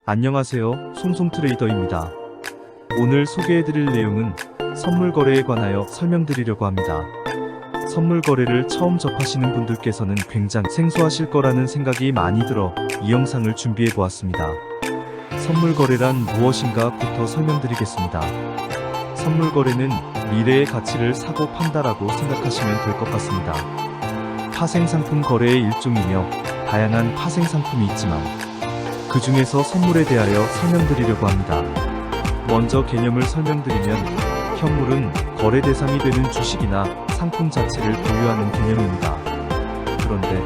안녕하세요, 송송트레이더입니다. 오늘 소개해드릴 내용은 선물 거래에 관하여 설명드리려고 합니다. 선물 거래를 처음 접하시는 분들께서는 굉장히 생소하실 거라는 생각이 많이 들어 이 영상을 준비해 보았습니다. 선물 거래란 무엇인가부터 설명드리겠습니다. 선물 거래는 미래의 가치를 사고 판다라고 생각하시면 될 것 같습니다. 파생상품 거래의 일종이며 다양한 파생상품이 있지만 그 중에서 선물에 대하여 설명드리려고 합니다. 먼저 개념을 설명드리면 현물은 거래 대상이 되는 주식이나 상품 자체를 보유하는 개념입니다. 그런데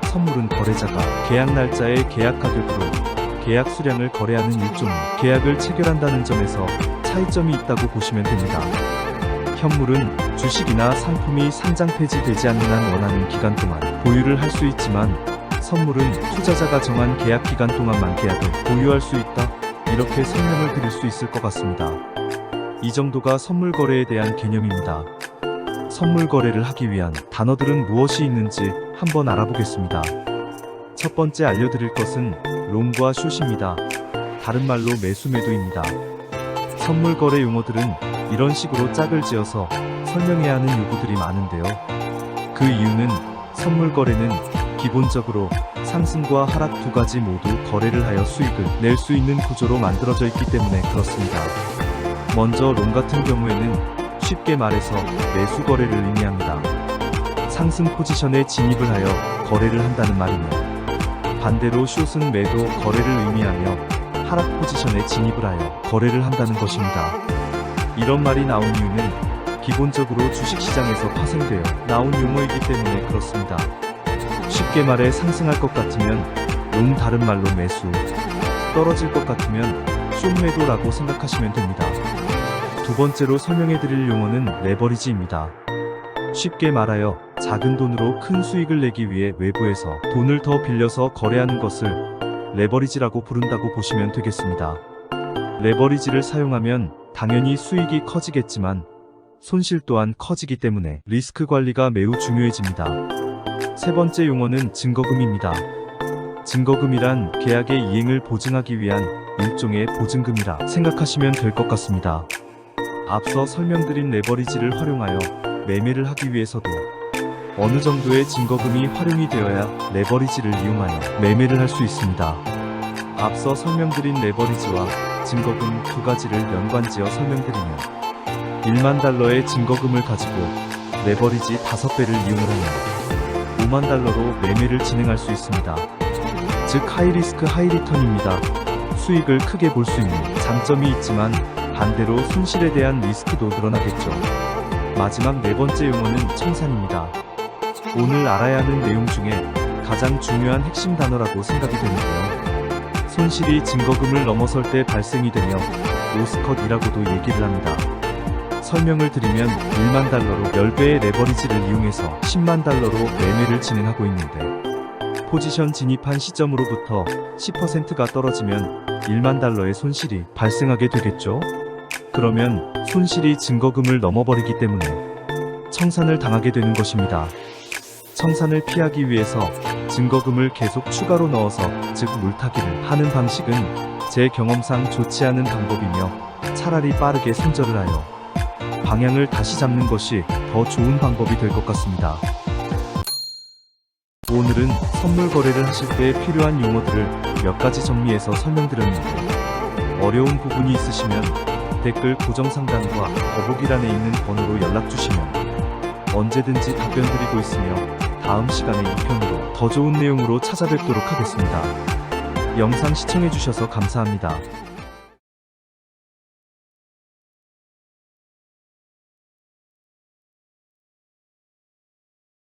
선물은 거래자가 계약 날짜의 계약 가격으로 계약 수량을 거래하는 일종의 계약을 체결한다는 점에서 차이점이 있다고 보시면 됩니다. 현물은 주식이나 상품이 상장 폐지되지 않는 한 원하는 기간 동안 보유를 할 수 있지만 선물은 투자자가 정한 계약 기간 동안만 계약을 보유할 수 있다. 이렇게 설명을 드릴 수 있을 것 같습니다. 이 정도가 선물 거래에 대한 개념입니다. 선물 거래를 하기 위한 단어들은 무엇이 있는지 한번 알아보겠습니다. 첫 번째 알려드릴 것은 롱과 숏입니다. 다른 말로 매수 매도입니다. 선물 거래 용어들은 이런 식으로 짝을 지어서 설명해야 하는 요구들이 많은데요. 그 이유는 선물 거래는 기본적으로 상승과 하락 두 가지 모두 거래를 하여 수익을 낼 수 있는 구조로 만들어져 있기 때문에 그렇습니다. 먼저 롱 같은 경우에는 쉽게 말해서 매수 거래를 의미합니다. 상승 포지션에 진입을 하여 거래를 한다는 말이며, 반대로 숏은 매도 거래를 의미하며 하락 포지션에 진입을 하여 거래를 한다는 것입니다. 이런 말이 나온 이유는 기본적으로 주식시장에서 파생되어 나온 용어이기 때문에 그렇습니다. 쉽게 말해 상승할 것 같으면 롱, 다른 말로 매수, 떨어질 것 같으면 숏 매도라고 생각하시면 됩니다. 두 번째로 설명해드릴 용어는 레버리지입니다. 쉽게 말하여 작은 돈으로 큰 수익을 내기 위해 외부에서 돈을 더 빌려서 거래하는 것을 레버리지라고 부른다고 보시면 되겠습니다. 레버리지를 사용하면 당연히 수익이 커지겠지만 손실 또한 커지기 때문에 리스크 관리가 매우 중요해집니다. 세 번째 용어는 증거금입니다. 증거금이란 계약의 이행을 보증하기 위한 일종의 보증금이라 생각하시면 될 것 같습니다. 앞서 설명드린 레버리지를 활용하여 매매를 하기 위해서도 어느 정도의 증거금이 활용이 되어야 레버리지를 이용하여 매매를 할 수 있습니다. 앞서 설명드린 레버리지와 증거금 두 가지를 연관지어 설명드리면 1만 달러의 증거금을 가지고 레버리지 5배를 이용을 하면 5만 달러로 매매를 진행할 수 있습니다. 즉 하이리스크 하이리턴입니다. 수익을 크게 볼 수 있는 장점이 있지만 반대로 손실에 대한 리스크도 늘어나겠죠. 마지막 네 번째 용어는 청산입니다. 오늘 알아야 하는 내용 중에 가장 중요한 핵심 단어라고 생각이 되는데요. 손실이 증거금을 넘어설 때 발생이 되며 로스컷이라고도 얘기를 합니다. 설명을 드리면 1만 달러로 10배의 레버리지를 이용해서 10만 달러로 매매를 진행하고 있는데 포지션 진입한 시점으로부터 10%가 떨어지면 1만 달러의 손실이 발생하게 되겠죠. 그러면 손실이 증거금을 넘어버리기 때문에 청산을 당하게 되는 것입니다. 청산을 피하기 위해서 증거금을 계속 추가로 넣어서 즉 물타기를 하는 방식은 제 경험상 좋지 않은 방법이며 차라리 빠르게 손절을 하여 방향을 다시 잡는 것이 더 좋은 방법이 될 것 같습니다. 오늘은 선물 거래를 하실 때 필요한 용어들을 몇 가지 정리해서 설명드렸는데 어려운 부분이 있으시면 댓글 고정 상단과 더보기란에 있는 번호로 연락주시면 언제든지 답변 드리고 있으며 다음 시간에 2편으로 더 좋은 내용으로 찾아뵙도록 하겠습니다. 영상 시청해주셔서 감사합니다.